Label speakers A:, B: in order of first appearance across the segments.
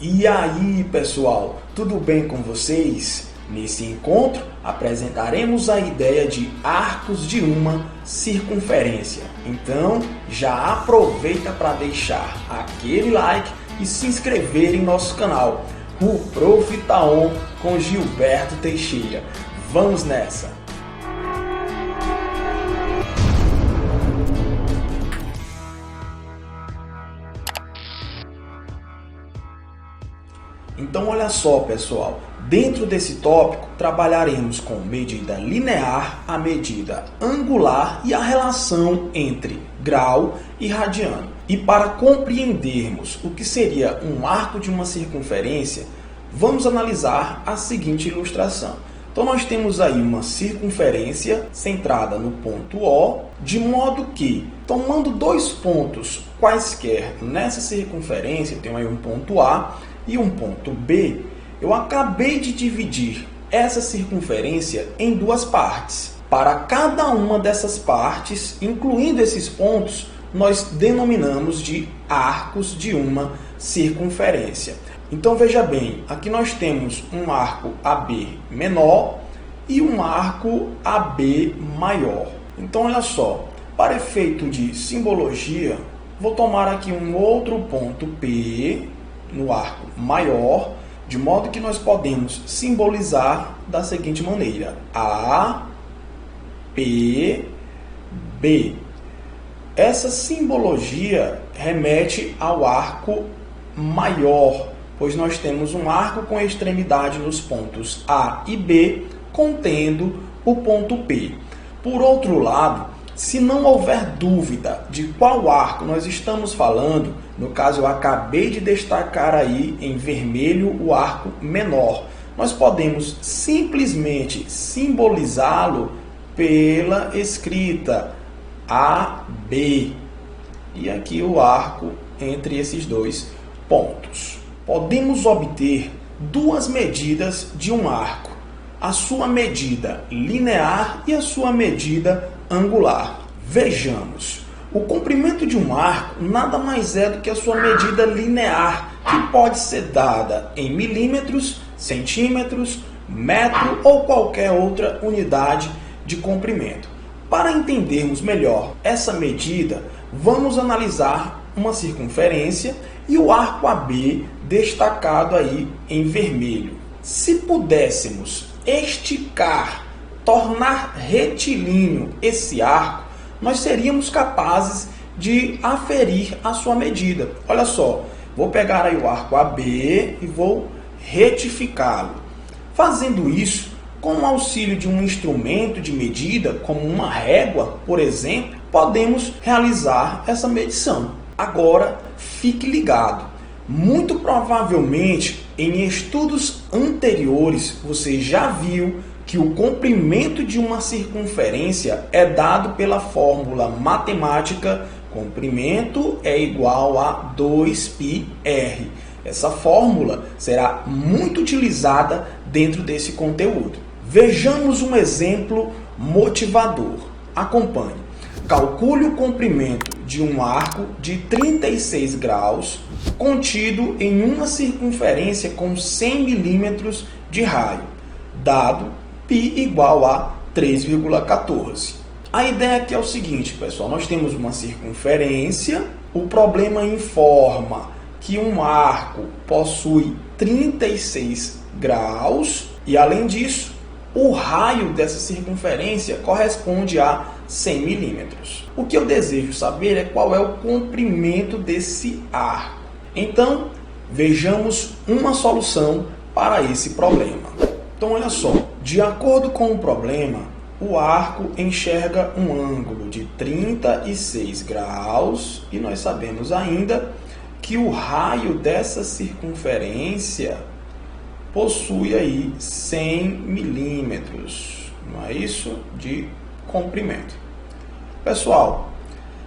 A: E aí, pessoal, tudo bem com vocês? Nesse encontro, apresentaremos a ideia de arcos de uma circunferência. Então, já aproveita para deixar aquele like e se inscrever em nosso canal, o Prof. Taon com Gilberto Teixeira. Vamos nessa! Então olha só, pessoal, dentro desse tópico trabalharemos com medida linear, a medida angular e a relação entre grau e radiano. E para compreendermos o que seria um arco de uma circunferência, vamos analisar a seguinte ilustração. Então nós temos aí uma circunferência centrada no ponto O, de modo que, tomando dois pontos quaisquer nessa circunferência, eu tenho aí um ponto A e um ponto B, eu acabei de dividir essa circunferência em duas partes. Para cada uma dessas partes, incluindo esses pontos, nós denominamos de arcos de uma circunferência. Então veja bem, aqui nós temos um arco AB menor e um arco AB maior. Então olha só, para efeito de simbologia, vou tomar aqui um outro ponto P no arco maior, de modo que nós podemos simbolizar da seguinte maneira: A, P, B. Essa simbologia remete ao arco maior, pois nós temos um arco com extremidade nos pontos A e B, contendo o ponto P. Por outro lado, se não houver dúvida de qual arco nós estamos falando, no caso eu acabei de destacar aí em vermelho o arco menor, nós podemos simplesmente simbolizá-lo pela escrita AB. E aqui o arco entre esses dois pontos. Podemos obter duas medidas de um arco: a sua medida linear e a sua medida angular. Vejamos, o comprimento de um arco nada mais é do que a sua medida linear, que pode ser dada em milímetros, centímetros, metro ou qualquer outra unidade de comprimento. Para entendermos melhor essa medida, vamos analisar uma circunferência e o arco AB destacado aí em vermelho. Se pudéssemos esticar, tornar retilíneo esse arco, nós seríamos capazes de aferir a sua medida. Olha só, vou pegar aí o arco AB e vou retificá-lo. Fazendo isso, com o auxílio de um instrumento de medida, como uma régua, por exemplo, podemos realizar essa medição. Agora, fique ligado. Muito provavelmente, em estudos anteriores, você já viu que o comprimento de uma circunferência é dado pela fórmula matemática comprimento é igual a 2πr. Essa fórmula será muito utilizada dentro desse conteúdo. Vejamos um exemplo motivador. Acompanhe. Calcule o comprimento de um arco de 36 graus contido em uma circunferência com 100 milímetros de raio, dado π igual a 3,14. A ideia aqui é o seguinte, pessoal, nós temos uma circunferência, o problema informa que um arco possui 36 graus e, além disso, o raio dessa circunferência corresponde a 100 milímetros. O que eu desejo saber é qual é o comprimento desse arco. Então, vejamos uma solução para esse problema. Então, olha só, de acordo com o problema, o arco enxerga um ângulo de 36 graus e nós sabemos ainda que o raio dessa circunferência possui aí 100 milímetros, não é isso? De comprimento. Pessoal,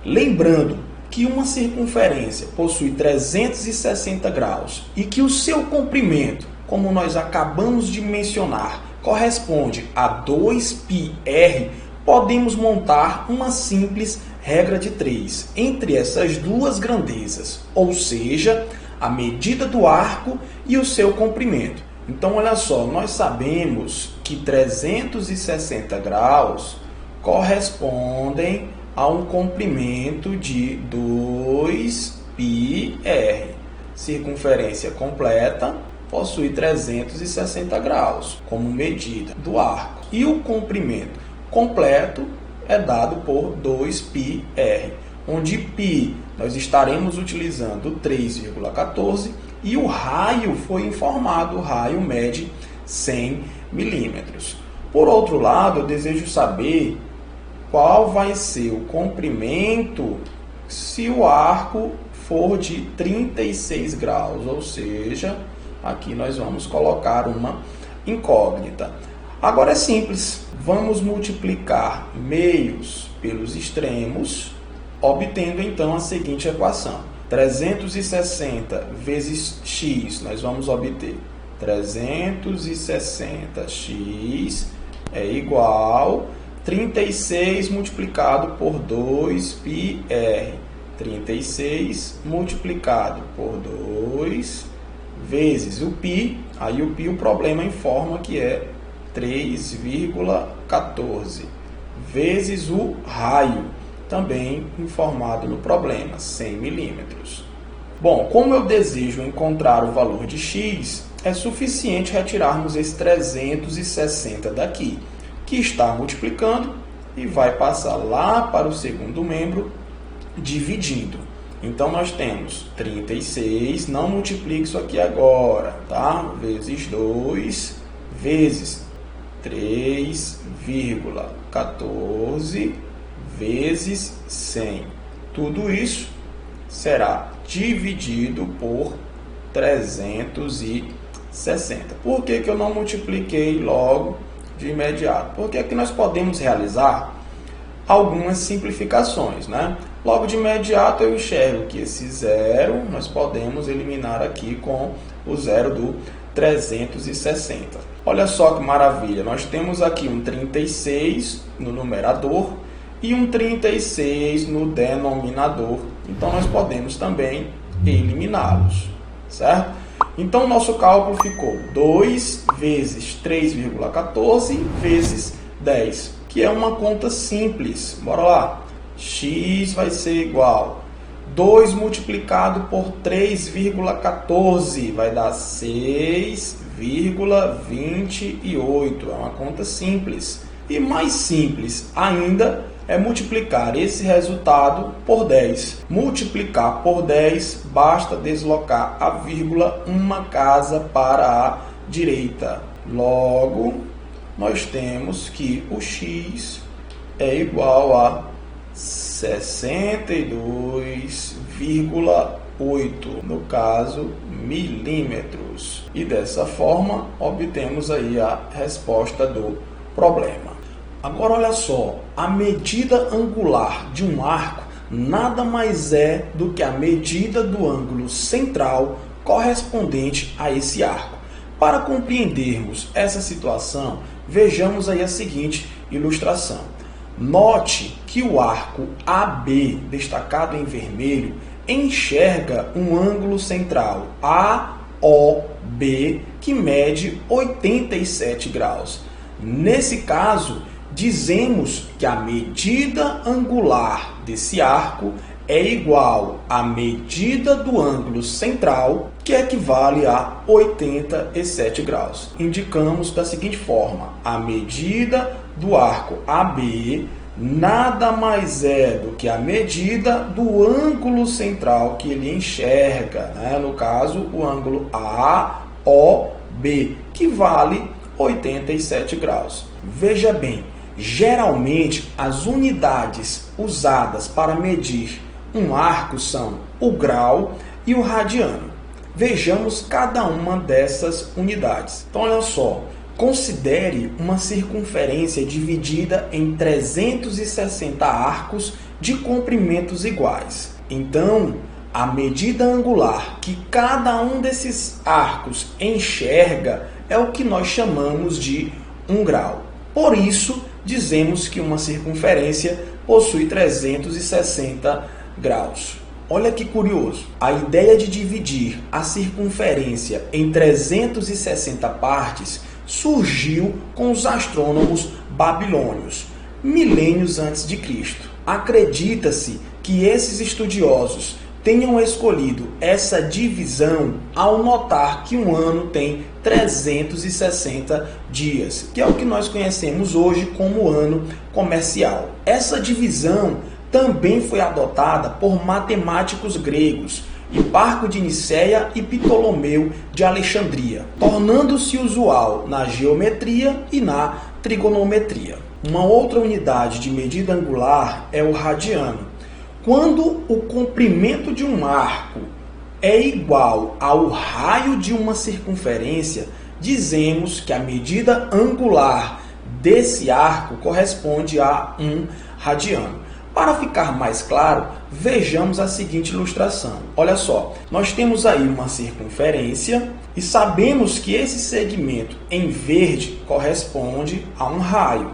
A: lembrando que uma circunferência possui 360 graus e que o seu comprimento, como nós acabamos de mencionar, corresponde a 2πr, podemos montar uma simples regra de 3 entre essas duas grandezas, ou seja, a medida do arco e o seu comprimento. Então, olha só, nós sabemos que 360 graus correspondem a um comprimento de 2πr. Circunferência completa possui 360 graus como medida do arco. E o comprimento completo é dado por 2πr, onde π nós estaremos utilizando 3,14 e o raio foi informado, o raio mede 100 milímetros. Por outro lado, eu desejo saber qual vai ser o comprimento se o arco for de 36 graus, ou seja, aqui nós vamos colocar uma incógnita. Agora é simples, vamos multiplicar meios pelos extremos, obtendo então a seguinte equação. 360 vezes x, nós vamos obter 360x é igual 36 multiplicado por 2πr. 36 multiplicado por 2 vezes o π, aí o π o problema informa que é 3,14, vezes o raio, também informado no problema, 100 milímetros. Bom, como eu desejo encontrar o valor de x, é suficiente retirarmos esse 360 daqui, que está multiplicando e vai passar lá para o segundo membro, dividindo. Então, nós temos 36, não multiplique isso aqui agora, tá? Vezes 2, vezes 3,14, vezes 100. Tudo isso será dividido por 360. Por que eu não multipliquei logo de imediato? Porque aqui nós podemos realizar algumas simplificações, né? Logo de imediato eu enxergo que esse zero nós podemos eliminar aqui com o zero do 360. Olha só que maravilha, nós temos aqui um 36 no numerador e um 36 no denominador. Então, nós podemos também eliminá-los, certo? Então, nosso cálculo ficou 2 vezes 3,14 vezes 10, que é uma conta simples. Bora lá. X vai ser igual 2 multiplicado por 3,14 vai dar 6,28. É uma conta simples. E mais simples ainda é multiplicar esse resultado por 10. Multiplicar por 10, basta deslocar a vírgula uma casa para a direita. Logo, nós temos que o x é igual a 62,8, no caso, milímetros. E dessa forma, obtemos aí a resposta do problema. Agora, olha só, a medida angular de um arco nada mais é do que a medida do ângulo central correspondente a esse arco. Para compreendermos essa situação, vejamos aí a seguinte ilustração. Note que o arco AB, destacado em vermelho, enxerga um ângulo central AOB que mede 87 graus. Nesse caso, dizemos que a medida angular desse arco é igual à medida do ângulo central, que equivale a 87 graus. Indicamos da seguinte forma: a medida do arco AB nada mais é do que a medida do ângulo central que ele enxerga, né? No caso, o ângulo AOB, que vale 87 graus. Veja bem, geralmente as unidades usadas para medir um arco são o grau e o radiano. Vejamos cada uma dessas unidades. Então, olha só, considere uma circunferência dividida em 360 arcos de comprimentos iguais. Então, a medida angular que cada um desses arcos enxerga é o que nós chamamos de 1 grau. Por isso, dizemos que uma circunferência possui 360 graus. Olha que curioso. A ideia de dividir a circunferência em 360 partes surgiu com os astrônomos babilônios, milênios antes de Cristo. Acredita-se que esses estudiosos tenham escolhido essa divisão ao notar que um ano tem 360 dias, que é o que nós conhecemos hoje como ano comercial. Essa divisão também foi adotada por matemáticos gregos, Hiparco de Niceia e Ptolomeu de Alexandria, tornando-se usual na geometria e na trigonometria. Uma outra unidade de medida angular é o radiano. Quando o comprimento de um arco é igual ao raio de uma circunferência, dizemos que a medida angular desse arco corresponde a 1 radiano. Para ficar mais claro, vejamos a seguinte ilustração. Olha só, nós temos aí uma circunferência e sabemos que esse segmento em verde corresponde a um raio,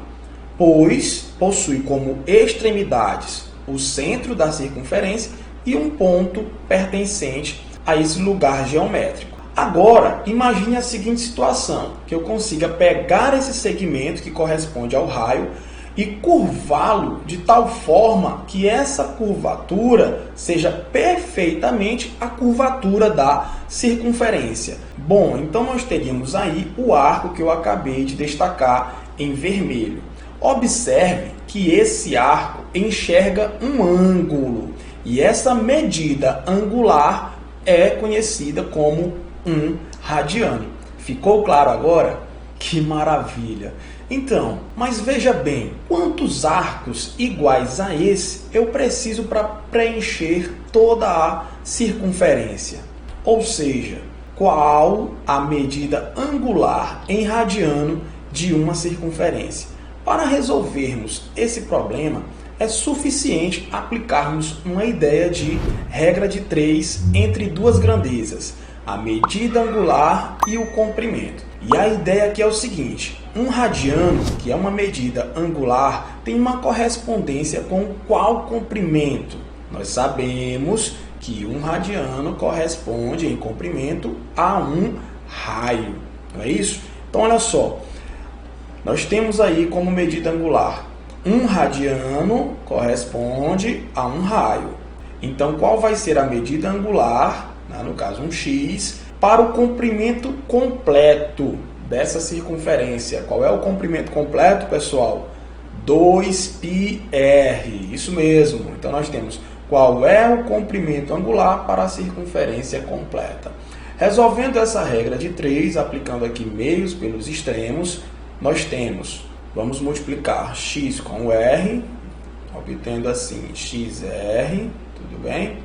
A: pois possui como extremidades o centro da circunferência e um ponto pertencente a esse lugar geométrico. Agora, imagine a seguinte situação, que eu consiga pegar esse segmento que corresponde ao raio e curvá-lo de tal forma que essa curvatura seja perfeitamente a curvatura da circunferência. Bom, então nós teríamos aí o arco que eu acabei de destacar em vermelho. Observe que esse arco enxerga um ângulo e essa medida angular é conhecida como 1 radiano. Ficou claro agora? Que maravilha! Então, mas veja bem, quantos arcos iguais a esse eu preciso para preencher toda a circunferência? Ou seja, qual a medida angular em radiano de uma circunferência? Para resolvermos esse problema, é suficiente aplicarmos uma ideia de regra de 3 entre duas grandezas, a medida angular e o comprimento. E a ideia aqui é o seguinte: um radiano, que é uma medida angular, tem uma correspondência com qual comprimento? Nós sabemos que um radiano corresponde em comprimento a um raio, não é isso? Então olha só, nós temos aí como medida angular, um radiano corresponde a um raio. Então qual vai ser a medida angular, no caso um x, para o comprimento completo dessa circunferência? Qual é o comprimento completo, pessoal? 2πr, isso mesmo. Então nós temos qual é o comprimento angular para a circunferência completa. Resolvendo essa regra de 3, aplicando aqui meios pelos extremos, nós temos, vamos multiplicar x com r, obtendo assim xr, tudo bem?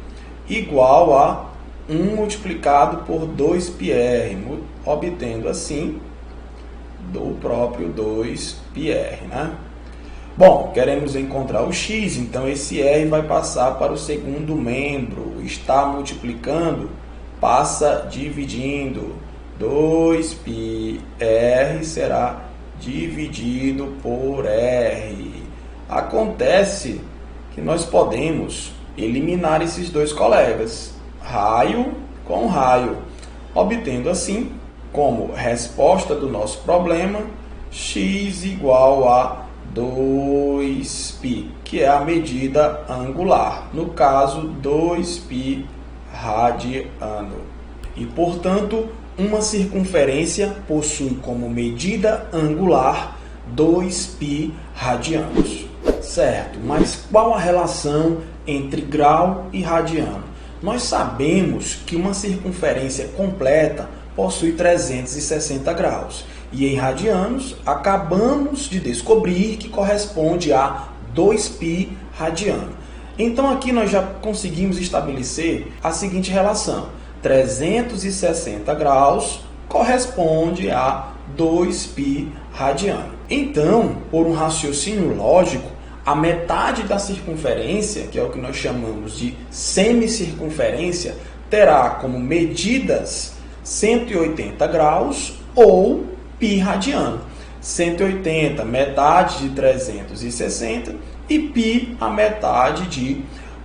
A: Igual a 1 multiplicado por 2πr, obtendo assim do próprio 2πr, né? Bom, queremos encontrar o x, então esse r vai passar para o segundo membro. Está multiplicando, passa dividindo. 2πr será dividido por r. Acontece que nós podemos eliminar esses dois colegas, raio com raio, obtendo assim, como resposta do nosso problema, x igual a 2π, que é a medida angular, no caso 2π radiano. E, portanto, uma circunferência possui como medida angular 2π radianos. Certo, mas qual a relação entre grau e radiano? Nós sabemos que uma circunferência completa possui 360 graus. E em radianos, acabamos de descobrir que corresponde a 2π radiano. Então aqui nós já conseguimos estabelecer a seguinte relação. 360 graus corresponde a 2π radiano. Então, por um raciocínio lógico, a metade da circunferência, que é o que nós chamamos de semicircunferência, terá como medidas 180 graus ou π radiano. 180, metade de 360, e π, a metade de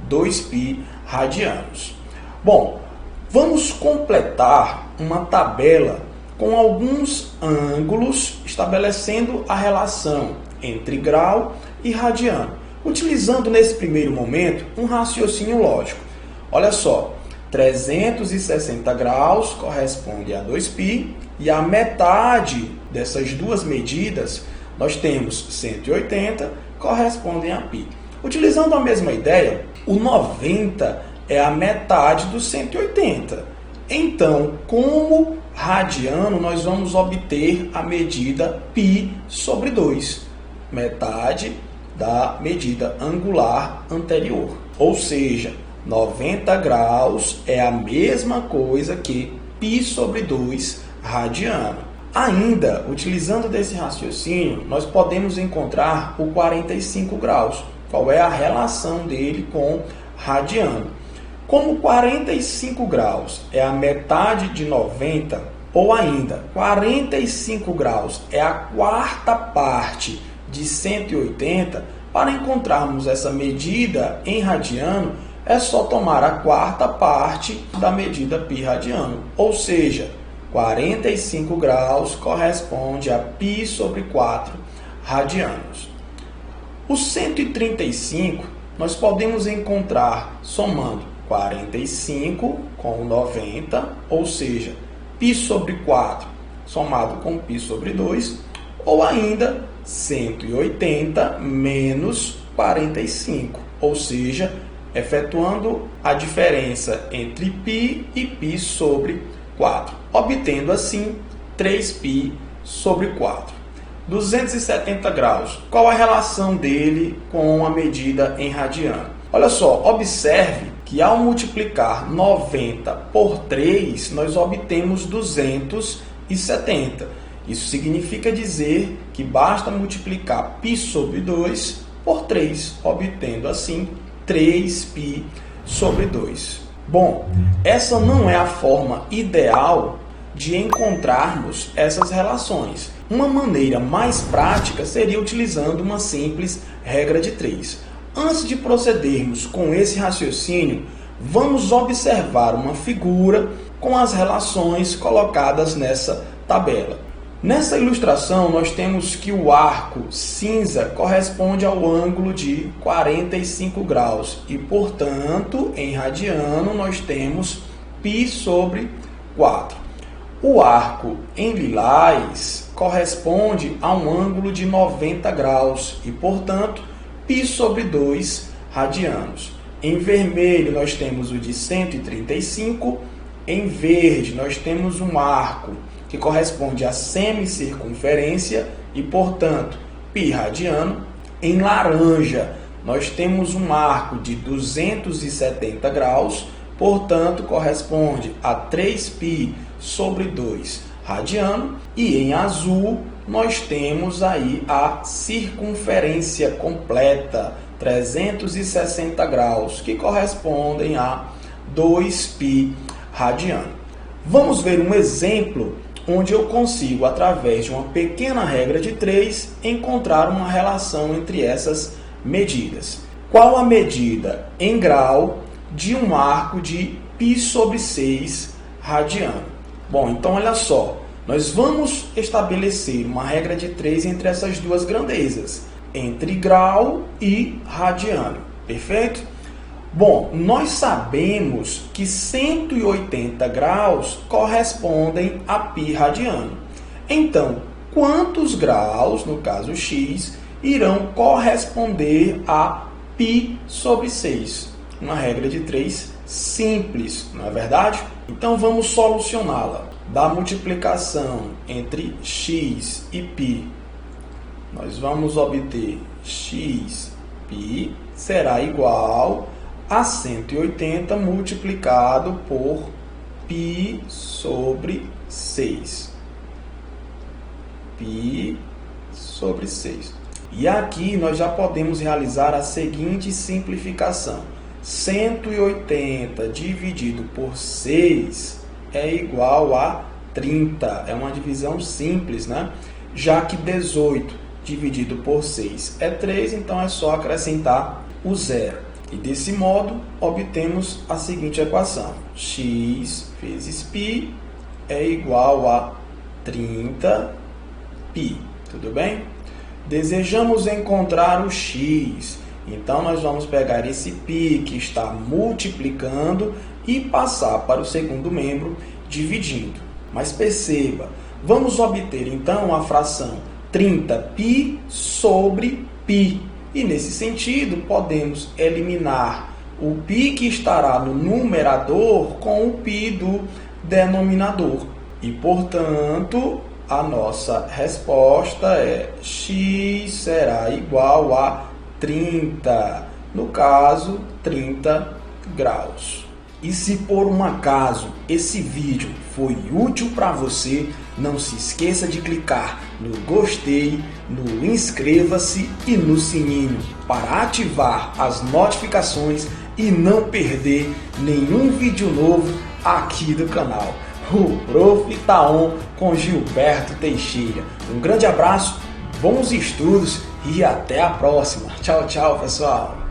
A: 2π radianos. Bom, vamos completar uma tabela com alguns ângulos estabelecendo a relação entre grau e radiano, utilizando nesse primeiro momento um raciocínio lógico. Olha só, 360 graus corresponde a 2π e a metade dessas duas medidas nós temos 180 correspondem a π. Utilizando a mesma ideia, o 90 é a metade do 180. Então, como radiano, nós vamos obter a medida π sobre 2, metade da medida angular anterior. Ou seja, 90 graus é a mesma coisa que π sobre 2 radiano. Ainda, utilizando desse raciocínio, nós podemos encontrar o 45 graus. Qual é a relação dele com radiano? Como 45 graus é a metade de 90, ou ainda 45 graus é a quarta parte de 180, para encontrarmos essa medida em radiano, é só tomar a quarta parte da medida π radiano. Ou seja, 45 graus corresponde a π sobre 4 radianos. O 135 nós podemos encontrar somando 45 com 90, ou seja, π sobre 4 somado com π sobre 2, ou ainda 180 menos 45, ou seja, efetuando a diferença entre π e π sobre 4, obtendo assim 3π sobre 4. 270 graus, qual a relação dele com a medida em radiano? Olha só, observe que ao multiplicar 90 por 3, nós obtemos 270. Isso significa dizer que basta multiplicar π sobre 2 por 3, obtendo assim 3π sobre 2. Bom, essa não é a forma ideal de encontrarmos essas relações. Uma maneira mais prática seria utilizando uma simples regra de 3. Antes de procedermos com esse raciocínio, vamos observar uma figura com as relações colocadas nessa tabela. Nessa ilustração, nós temos que o arco cinza corresponde ao ângulo de 45 graus e, portanto, em radiano, nós temos π sobre 4. O arco em lilás corresponde a um ângulo de 90 graus e, portanto, π sobre 2 radianos. Em vermelho, nós temos o de 135. Em verde, nós temos um arco que corresponde à semicircunferência e, portanto, π radiano. Em laranja, nós temos um arco de 270 graus, portanto, corresponde a 3π sobre 2 radiano. E em azul, nós temos aí a circunferência completa, 360 graus, que correspondem a 2π radiano. Vamos ver um exemplo onde eu consigo, através de uma pequena regra de 3, encontrar uma relação entre essas medidas. Qual a medida em grau de um arco de π sobre 6 radiano? Bom, então olha só, nós vamos estabelecer uma regra de 3 entre essas duas grandezas, entre grau e radiano, perfeito? Bom, nós sabemos que 180 graus correspondem a π radiano. Então, quantos graus, no caso x, irão corresponder a π sobre 6? Uma regra de 3 simples, não é verdade? Então, vamos solucioná-la. Da multiplicação entre x e π, nós vamos obter xπ será igual a 180 multiplicado por π sobre 6. Π sobre 6. E aqui nós já podemos realizar a seguinte simplificação. 180 dividido por 6 é igual a 30. É uma divisão simples, né? Já que 18 dividido por 6 é 3, então é só acrescentar o zero. E desse modo, obtemos a seguinte equação. X vezes π é igual a 30π. Tudo bem? Desejamos encontrar o x. Então, nós vamos pegar esse π que está multiplicando e passar para o segundo membro, dividindo. Mas perceba, vamos obter então a fração 30π sobre π. E nesse sentido, podemos eliminar o π que estará no numerador com o π do denominador. E, portanto, a nossa resposta é x será igual a 30, no caso, 30 graus. E se por um acaso esse vídeo foi útil para você, não se esqueça de clicar no gostei, no inscreva-se e no sininho para ativar as notificações e não perder nenhum vídeo novo aqui do canal. O Prof. Tá On com Gilberto Teixeira. Um grande abraço, bons estudos e até a próxima. Tchau, tchau, pessoal.